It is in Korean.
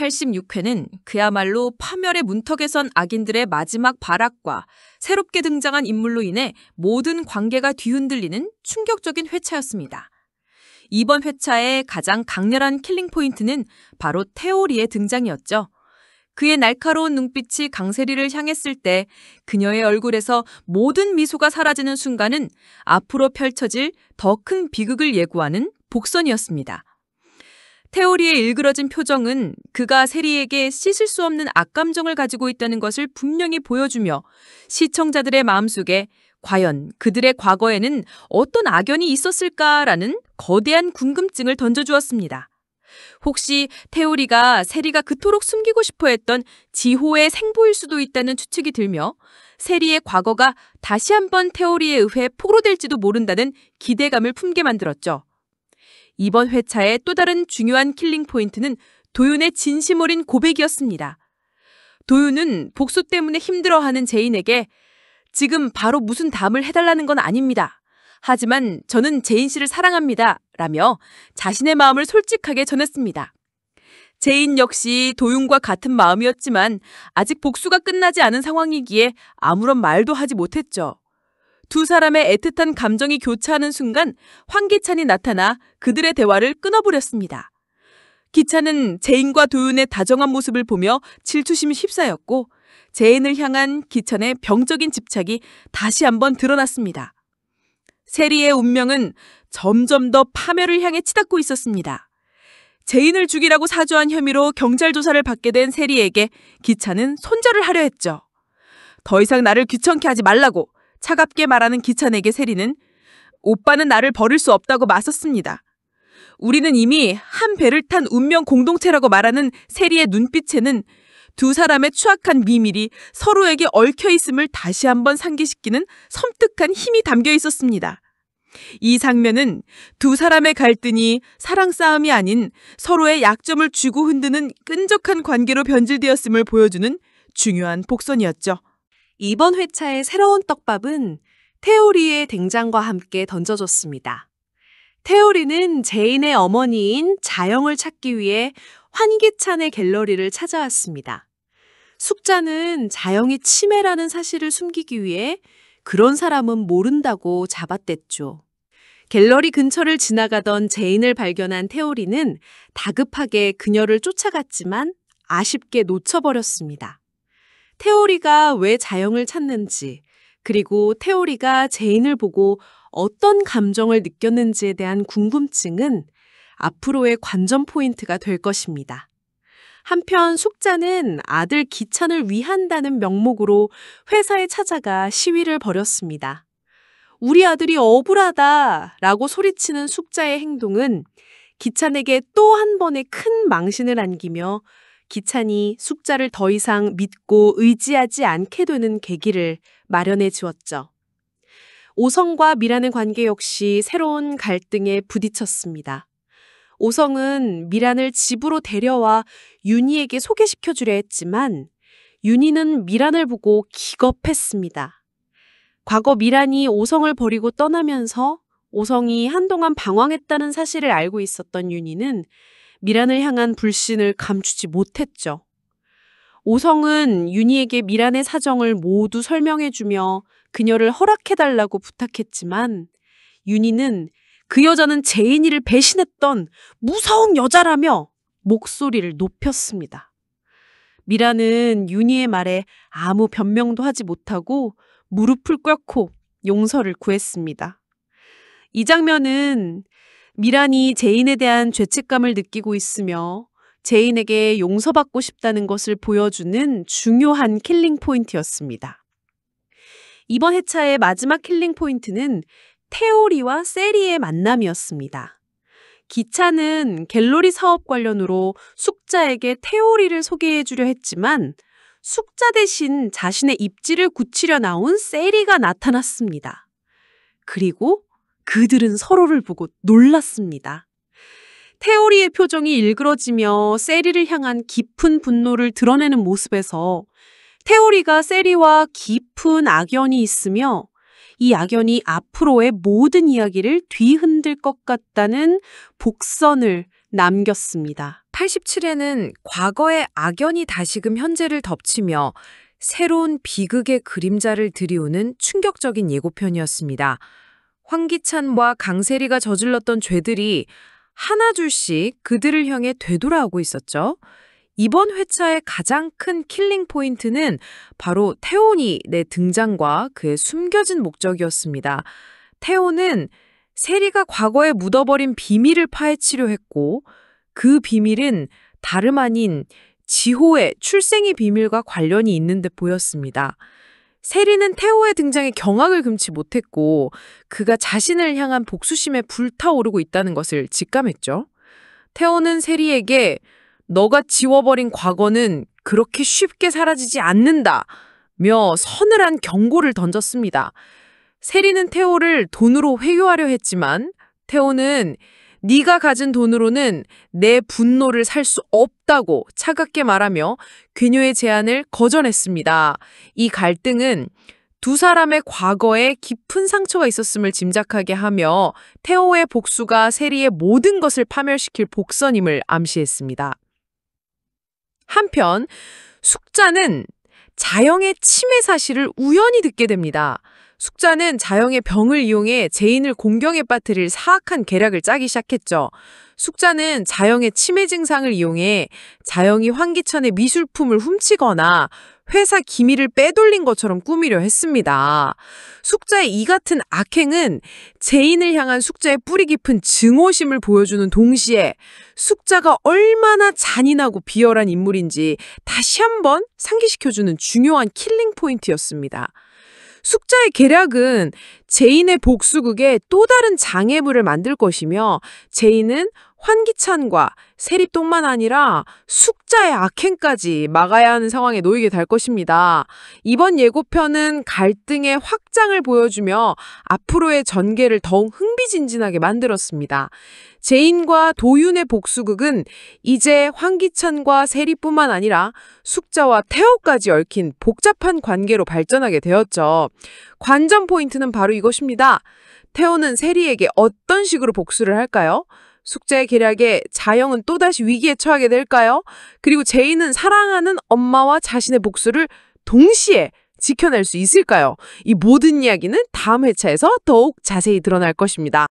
제86회는 그야말로 파멸의 문턱에 선 악인들의 마지막 발악과 새롭게 등장한 인물로 인해 모든 관계가 뒤흔들리는 충격적인 회차였습니다. 이번 회차의 가장 강렬한 킬링 포인트는 바로 태오리의 등장이었죠. 그의 날카로운 눈빛이 강세리를 향했을 때 그녀의 얼굴에서 모든 미소가 사라지는 순간은 앞으로 펼쳐질 더 큰 비극을 예고하는 복선이었습니다. 태오리의 일그러진 표정은 그가 세리에게 씻을 수 없는 악감정을 가지고 있다는 것을 분명히 보여주며 시청자들의 마음속에 과연 그들의 과거에는 어떤 악연이 있었을까라는 거대한 궁금증을 던져주었습니다. 혹시 태오리가 세리가 그토록 숨기고 싶어 했던 지호의 생보일 수도 있다는 추측이 들며 세리의 과거가 다시 한번 태오리에 의해 폭로될지도 모른다는 기대감을 품게 만들었죠. 이번 회차의 또 다른 중요한 킬링 포인트는 도윤의 진심 어린 고백이었습니다. 도윤은 복수 때문에 힘들어하는 제인에게 지금 바로 무슨 담을 해달라는 건 아닙니다. 하지만 저는 제인 씨를 사랑합니다. 라며 자신의 마음을 솔직하게 전했습니다. 제인 역시 도윤과 같은 마음이었지만 아직 복수가 끝나지 않은 상황이기에 아무런 말도 하지 못했죠. 두 사람의 애틋한 감정이 교차하는 순간 황기찬이 나타나 그들의 대화를 끊어버렸습니다. 기찬은 제인과 도윤의 다정한 모습을 보며 질투심이 휩싸였고 제인을 향한 기찬의 병적인 집착이 다시 한번 드러났습니다. 세리의 운명은 점점 더 파멸을 향해 치닫고 있었습니다. 제인을 죽이라고 사주한 혐의로 경찰 조사를 받게 된 세리에게 기찬은 손절을 하려 했죠. 더 이상 나를 귀찮게 하지 말라고 차갑게 말하는 기찬에게 세리는 오빠는 나를 버릴 수 없다고 맞섰습니다. 우리는 이미 한 배를 탄 운명 공동체라고 말하는 세리의 눈빛에는 두 사람의 추악한 비밀이 서로에게 얽혀있음을 다시 한번 상기시키는 섬뜩한 힘이 담겨 있었습니다. 이 장면은 두 사람의 갈등이 사랑 싸움이 아닌 서로의 약점을 쥐고 흔드는 끈적한 관계로 변질되었음을 보여주는 중요한 복선이었죠. 이번 회차의 새로운 떡밥은 태오리의 등장과 함께 던져졌습니다. 태오리는 제인의 어머니인 자영을 찾기 위해 환기찬의 갤러리를 찾아왔습니다. 숙자는 자영이 치매라는 사실을 숨기기 위해 그런 사람은 모른다고 잡아댔죠. 갤러리 근처를 지나가던 제인을 발견한 태오리는 다급하게 그녀를 쫓아갔지만 아쉽게 놓쳐버렸습니다. 태오리가 왜 자영을 찾는지, 그리고 태오리가 제인을 보고 어떤 감정을 느꼈는지에 대한 궁금증은 앞으로의 관전 포인트가 될 것입니다. 한편 숙자는 아들 기찬을 위한다는 명목으로 회사에 찾아가 시위를 벌였습니다. 우리 아들이 억울하다라고 소리치는 숙자의 행동은 기찬에게 또 한 번의 큰 망신을 안기며 기찬이 숙자를 더 이상 믿고 의지하지 않게 되는 계기를 마련해 주었죠. 오성과 미란의 관계 역시 새로운 갈등에 부딪혔습니다. 오성은 미란을 집으로 데려와 윤희에게 소개시켜주려 했지만 윤희는 미란을 보고 기겁했습니다. 과거 미란이 오성을 버리고 떠나면서 오성이 한동안 방황했다는 사실을 알고 있었던 윤희는 미란을 향한 불신을 감추지 못했죠. 오성은 윤희에게 미란의 사정을 모두 설명해주며 그녀를 허락해달라고 부탁했지만 윤희는 그 여자는 제인이를 배신했던 무서운 여자라며 목소리를 높였습니다. 미란은 윤희의 말에 아무 변명도 하지 못하고 무릎을 꿇고 용서를 구했습니다. 이 장면은 미란이 제인에 대한 죄책감을 느끼고 있으며 제인에게 용서받고 싶다는 것을 보여주는 중요한 킬링 포인트였습니다. 이번 회차의 마지막 킬링 포인트는 태오리와 세리의 만남이었습니다. 기찬은 갤러리 사업 관련으로 숙자에게 태오리를 소개해주려 했지만 숙자 대신 자신의 입지를 굳히려 나온 세리가 나타났습니다. 그리고 그들은 서로를 보고 놀랐습니다. 태오리의 표정이 일그러지며 세리를 향한 깊은 분노를 드러내는 모습에서 태오리가 세리와 깊은 악연이 있으며 이 악연이 앞으로의 모든 이야기를 뒤흔들 것 같다는 복선을 남겼습니다. 87회는 과거의 악연이 다시금 현재를 덮치며 새로운 비극의 그림자를 들이우는 충격적인 예고편이었습니다. 황기찬과 강세리가 저질렀던 죄들이 하나 둘씩 그들을 향해 되돌아오고 있었죠. 이번 회차의 가장 큰 킬링 포인트는 바로 태온이의 등장과 그의 숨겨진 목적이었습니다. 태온은 세리가 과거에 묻어버린 비밀을 파헤치려 했고 그 비밀은 다름 아닌 지호의 출생의 비밀과 관련이 있는 듯 보였습니다. 세리는 태호의 등장에 경악을 금치 못했고 그가 자신을 향한 복수심에 불타오르고 있다는 것을 직감했죠. 태호는 세리에게 너가 지워버린 과거는 그렇게 쉽게 사라지지 않는다며 서늘한 경고를 던졌습니다. 세리는 태호를 돈으로 회유하려 했지만 태호는 네가 가진 돈으로는 내 분노를 살 수 없다고 차갑게 말하며 괴녀의 제안을 거절했습니다. 이 갈등은 두 사람의 과거에 깊은 상처가 있었음을 짐작하게 하며 태호의 복수가 세리의 모든 것을 파멸시킬 복선임을 암시했습니다. 한편 숙자는 자영의 치매 사실을 우연히 듣게 됩니다. 숙자는 자영의 병을 이용해 제인을 공경에 빠뜨릴 사악한 계략을 짜기 시작했죠. 숙자는 자영의 치매 증상을 이용해 자영이 황기찬의 미술품을 훔치거나 회사 기밀을 빼돌린 것처럼 꾸미려 했습니다. 숙자의 이 같은 악행은 제인을 향한 숙자의 뿌리 깊은 증오심을 보여주는 동시에 숙자가 얼마나 잔인하고 비열한 인물인지 다시 한번 상기시켜주는 중요한 킬링 포인트였습니다. 숙자의 계략은 제인의 복수극에 또 다른 장애물을 만들 것이며 제인은 황기찬과 세리뿐만 아니라 숙자의 악행까지 막아야 하는 상황에 놓이게 될 것입니다. 이번 예고편은 갈등의 확장을 보여주며 앞으로의 전개를 더욱 흥미진진하게 만들었습니다. 제인과 도윤의 복수극은 이제 황기찬과 세리뿐만 아니라 숙자와 태호까지 얽힌 복잡한 관계로 발전하게 되었죠. 관전 포인트는 바로 이것입니다. 태호는 세리에게 어떤 식으로 복수를 할까요? 숙자의 계략에 자영은 또다시 위기에 처하게 될까요? 그리고 제인은 사랑하는 엄마와 자신의 복수를 동시에 지켜낼 수 있을까요? 이 모든 이야기는 다음 회차에서 더욱 자세히 드러날 것입니다.